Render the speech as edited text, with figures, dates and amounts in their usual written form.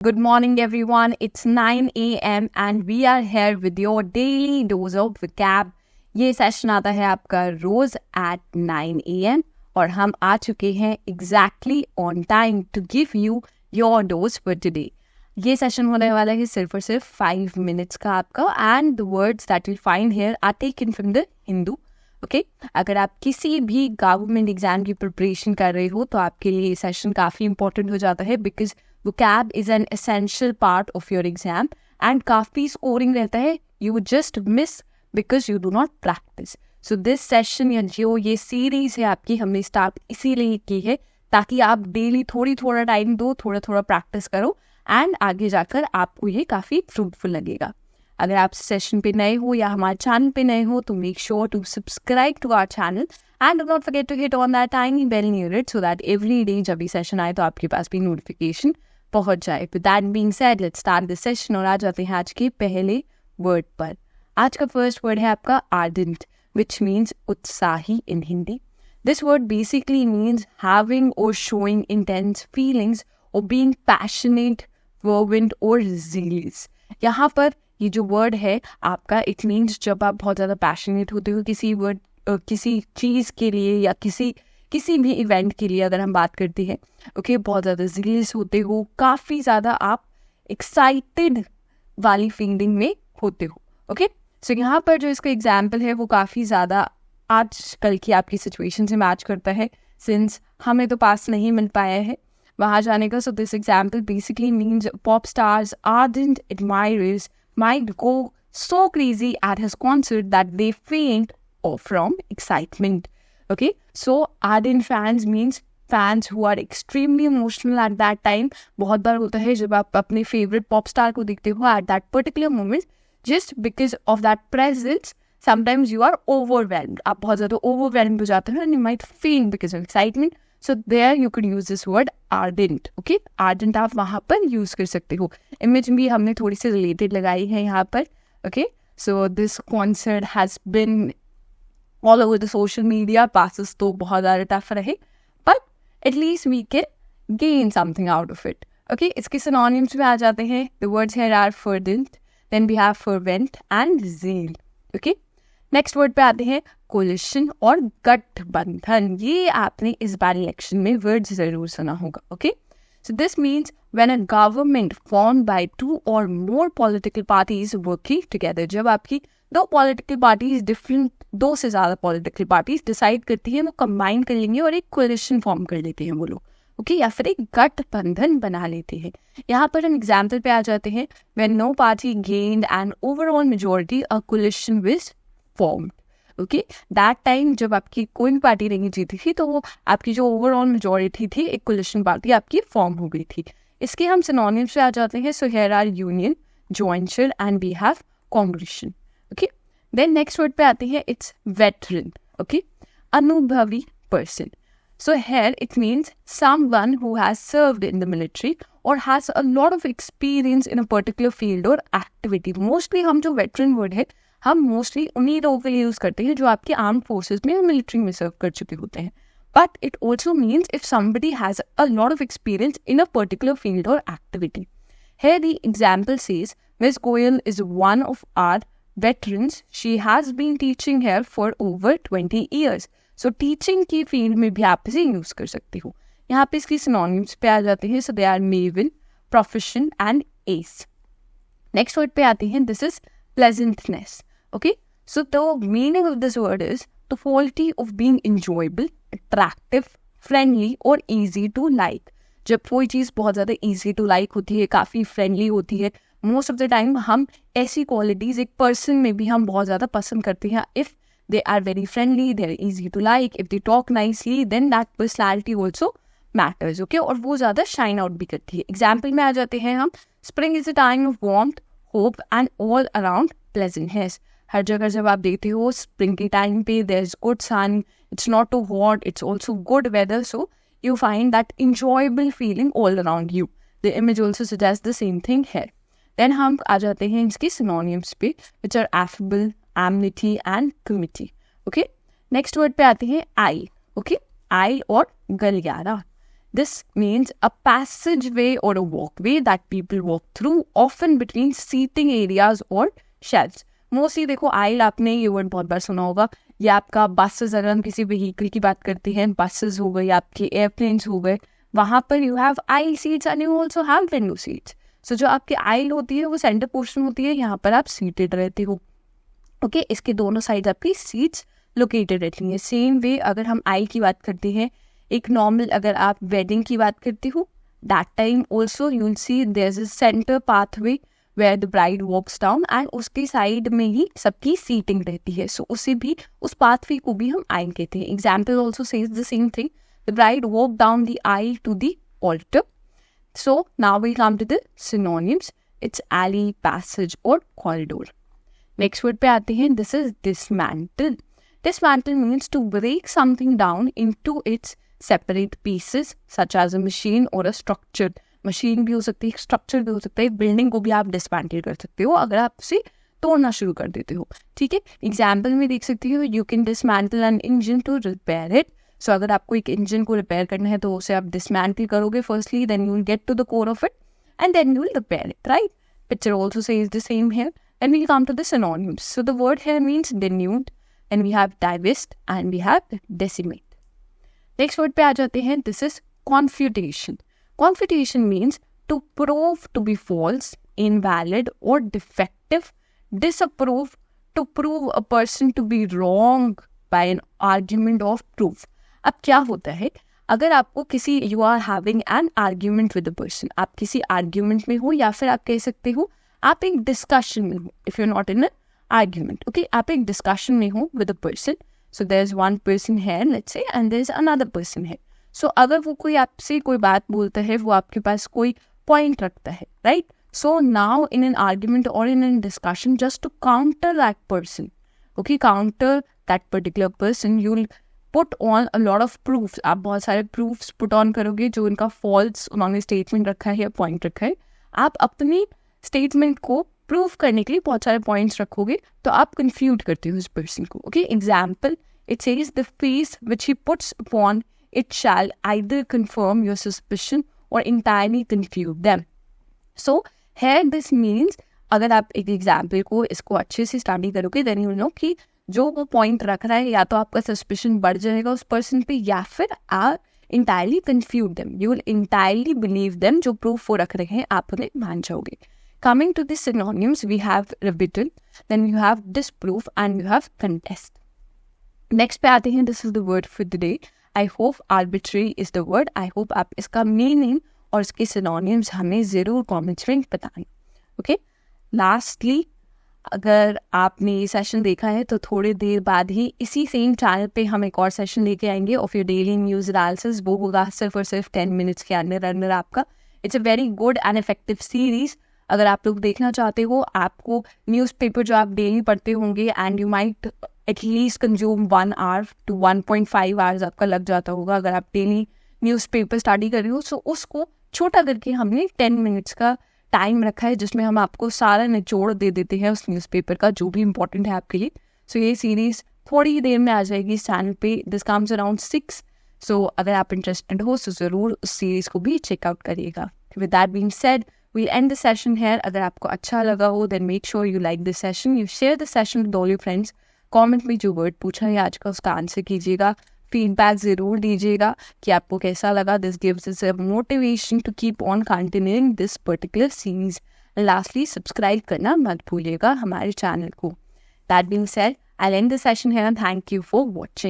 Good morning, everyone. It's 9 a.m. and we are here with your daily dose of vocab. ये session आता है आपका रोज at 9 a.m. और हम आ चुके हैं exactly on time to give you your dose for today. ये session होने वाला है सिर्फ और सिर्फ 5 minutes का आपका and the words that you'll find here are taken from the Hindu. Okay अगर आप किसी भी गवर्नमेंट एग्जाम की प्रिपरेशन कर रहे हो तो आपके लिए ये सेशन काफ़ी इंपॉर्टेंट हो जाता है because vocab is an essential part of your exam and काफ़ी स्कोरिंग रहता है. You just miss because you do not practice. So this session या जो ये सीरीज है आपकी हमने स्टार्ट इसीलिए की है ताकि आप डेली थोड़ा टाइम दो, थोड़ा प्रैक्टिस करो एंड आगे जाकर आपको ये काफ़ी फ्रूटफुल लगेगा. अगर आप सेशन पे नए हो या हमारे चैनल पे नए हो तो make sure to subscribe to our channel and do not forget to hit on that tiny bell near it so that every day जब भी सेशन आए तो आपके पास भी नोटिफिकेशन पहुंच जाए. With that being said let's start this session और आ जाते हैं आज के पहले वर्ड पर. आज का फर्स्ट वर्ड है आपका आर्डेंट विच मीन्स उत्साही in Hindi. This word basically means having or showing intense feelings or being passionate, fervent और zealous. यहाँ पर ये जो वर्ड है आपका इट मीन्स जब आप बहुत ज़्यादा पैशनेट होते हो किसी चीज़ के लिए या किसी भी इवेंट के लिए अगर हम बात करते हैं ओके बहुत ज़्यादा जीलियस होते हो, काफ़ी ज़्यादा आप एक्साइटेड वाली फीलिंग में होते हो. ओके सो यहाँ पर जो इसका एग्जाम्पल है वो काफ़ी ज़्यादा आज कल की आपकी सिचुएशन से मैच करता है सिंस हमें तो पास नहीं मिल पाया है वहाँ जाने का. So this example basically means pop stars ardent admirers might go so crazy at his concert that they faint or from excitement. Okay, so ardent fans means fans who are extremely emotional at that time. बहुत बार होता है जब आप अपने favorite pop star को देखते हो at that particular moment, just because of that presence, sometimes you are overwhelmed. आप बहुत ज़्यादा overwhelmed हो जाते हो and you might faint because of excitement. So there you could use this word ardent. Okay, ardent आप वहाँ पर use कर सकते हो. Image भी हमने थोड़ी सी related लगाई है यहाँ पर. Okay, so this concert has been all over the social media. Passes तो बहुत ज़्यादा tough रहे, but at least we can gain something out of it. Okay, इसके synonyms में आ जाते हैं. The words here are fervent, then we have fervent and zeal. Okay, next word पे आते हैं कोलिशन और गठबंधन. ये आपने इस बार इलेक्शन में वर्ड जरूर सुना होगा. Okay so this means when a government formed by 2 or more political parties working together. जब आपकी दो पॉलिटिकल पार्टीज डिफरेंट 2 से ज़्यादा पॉलिटिकल पार्टीज डिसाइड करती हैं वो कंबाइन कर लेंगे और एक कोलिशन फॉर्म कर लेते हैं वो लोग. ओके या फिर एक गठबंधन बना लेते हैं. यहाँ पर हम एग्जाम्पल पे आ जाते हैं when no party gained an overall majority a coalition was formed. Okay that time जब आपकी कोई भी पार्टी नहीं जीती थी तो वो आपकी जो ओवरऑल मेजॉरिटी थी एक कोलिशन पार्टी आपकी फॉर्म हो गई थी. इसके हम सिनोनिम्स पे आ जाते हैं. So here are union, jointure and we have combination. Okay then next word पे आते हैं इट्स वेटरन. ओके अनुभवी person. So here it means someone who has served in the military or has a lot of experience in a particular field or activity. Mostly हम जो veteran word है हम mostly उन्हीं लोगों के लिए use करते हैं जो आपके आर्म फोर्सेज में मिलिट्री में सर्व कर चुके होते हैं. But it also means if somebody has a lot of experience in a particular field और activity. Here the example says Ms. Goyal is one of our veterans. She has been teaching here for over 20 years. So teaching की field में भी आप इसे use कर सकते हो. यहाँ पे इसकी सिनोनिम्स पे आ जाते हैं. So they are maven, profession and ace. Next word पे आते हैं this is pleasantness. Okay, so the meaning of this word is the quality of being enjoyable, attractive, friendly or easy to like. जब कोई चीज़ बहुत ज़्यादा easy to like होती है, काफ़ी friendly होती है, most of the time हम ऐसी qualities एक person में भी हम बहुत ज़्यादा पसंद करते हैं. If they are very friendly, they are easy to like, if they talk nicely, then that personality also matters. Okay, और वो ज़्यादा shine out भी करती है. Example में आ जाते हैं हम. Spring is a time of warmth, hope and all around pleasantness. हर जगह जब आप देखते हो स्प्रिंग के टाइम पे there is good sun, it's not too hot, it's also good weather, so you find that enjoyable feeling all around you. The image also suggest the same thing है. Then हम आ जाते हैं इसके synonyms पे which are affable, amenity and comity. Okay next word पे आते हैं आई. ओके आई और गलियारा. This means a passageway or a walkway that people walk through, often between seating areas or shelves. Mostly देखो आइल आपने ये वर्ड बहुत बार सुना होगा. ये आपका बसेस, अगर हम किसी व्हीकल की बात करते हैं, बसेस हो गए, आपके एयरप्लेन्स हो गए, वहाँ पर you have aisle seats and you also have window seats. So जो आपकी आइल होती है वो सेंटर पोर्शन होती है, यहाँ पर आप सीटेड रहते हो. ओके, इसके दोनों साइड आपकी सीट्स लोकेटेड रहती हैं. सेम वे अगर हम आइल की बात करते हैं, एक नॉर्मल अगर आप वेडिंग की बात करते हो, that time also you will see there is a centre pathway where the bride walks down and उसके साइड में ही सबकी सीटिंग रहती है. सो उसे भी, उस पाथवे को भी हम आइल कहते हैं. Example also says the same thing, the bride walk down the aisle to the altar. So now we come to the synonyms. It's alley, passage or corridor. Next word पे आते हैं. This is dismantle. Dismantle means to break something down into its separate pieces, such as a machine or a structure. Machine भी हो सकती है, structure भी हो सकता है, बिल्डिंग को भी आप डिसमेंटल कर सकते हो अगर आप उसे तोड़ना शुरू कर देते हो. ठीक है, एग्जाम्पल में देख सकते हो, you can dismantle an engine to repair it. So अगर आपको एक इंजन को रिपेयर करना है तो उसे आप डिसमेंटल करोगे firstly, then you will get to the core of it and then you will repair it, right? Picture also says the same here. Then we'll come to the synonyms. So the word here means denude, and we have divest and we have decimate. Next word पे आ जाते हैं. This is confutation. Confutation means to prove to be false, invalid or defective, disapprove, to prove a person to be wrong by an argument of proof. अब क्या होता है, अगर आपको किसी, you are having an argument with a person, आप किसी argument में हो या फिर आप कह सकते हो आप एक डिस्कशन में हो. If you are not in an argument, okay, आप एक डिस्कशन में हो with a person. So there is one person here, let's say, and there is another person here. So अगर वो कोई आपसे कोई बात बोलता है, वो आपके पास कोई पॉइंट रखता है, right? So now in an argument or in an discussion, just to counter that person, okay, counter that particular person, you will put on a lot of proofs. आप बहुत सारे प्रूफ्स पुट ऑन करोगे जो उनका false उन्होंने statement रखा है या पॉइंट रखा है. आप अपनी स्टेटमेंट को प्रूव करने के लिए बहुत सारे पॉइंट्स रखोगे, तो आप कंफ्यूज करते हो उस पर्सन को. Okay, example, it says the face which he puts upon it shall either confirm your suspicion or entirely confuse them. So here this means, अगर आप एक एग्जाम्पल को, इसको अच्छे से स्टडी करोगे, देन यू नो कि जो वो पॉइंट रख रहा है, या तो आपका सस्पिशन बढ़ जाएगा उस पर्सन पे, या फिर आप entirely confuse them, you will entirely believe them. जो प्रूफ वो रख रहे हैं आप उन्हें मान जाओगे. Coming to this synonyms, we have rebuttal, then you have disproof and you have contest. Next पे आते हैं. This is the word for the day. I hope arbitrary is the word. I hope आप इसका meaning और इसके synonyms हमें ज़रूर comments में बताएं. ओके, लास्टली, अगर आपने ये सेशन देखा है तो थोड़ी देर बाद ही इसी सेम चैनल पे हम एक और सेशन लेके आएंगे of your daily news analysis. वो होगा सिर्फ और सिर्फ 10 मिनट्स के अंदर आपका. It's a very good and effective series. अगर आप लोग देखना चाहते हो, आपको न्यूज़पेपर जो आप डेली पढ़ते होंगे, and you might at least consume 1 hour to 1.5 hours आपका लग जाता होगा अगर आप डेली न्यूज़पेपर स्टडी कर रहे हो. सो उसको छोटा करके हमने 10 मिनट्स का टाइम रखा है, जिसमें हम आपको सारा निचोड़ दे देते हैं उस न्यूज़पेपर का जो भी इंपॉर्टेंट है आपके लिए. सो ये सीरीज़ थोड़ी ही देर में आ जाएगी इस चैनल पे. This comes around 6. सो अगर आप इंटरेस्टेड हो तो ज़रूर उस सीरीज़ को भी चेकआउट करिएगा. With that being said, we'll end the session here. अगर आपको अच्छा लगा हो, then make sure you like this session. You share the session with all your friends. Comment में जो वर्ड पूछा है आज का उसका आंसर कीजिएगा. फीडबैक ज़रूर दीजिएगा कि आपको कैसा लगा. This gives us a motivation to keep on continuing this particular series. And lastly, subscribe करना मत भूलिएगा हमारे चैनल को. That being said, I'll end the session here and thank you for watching.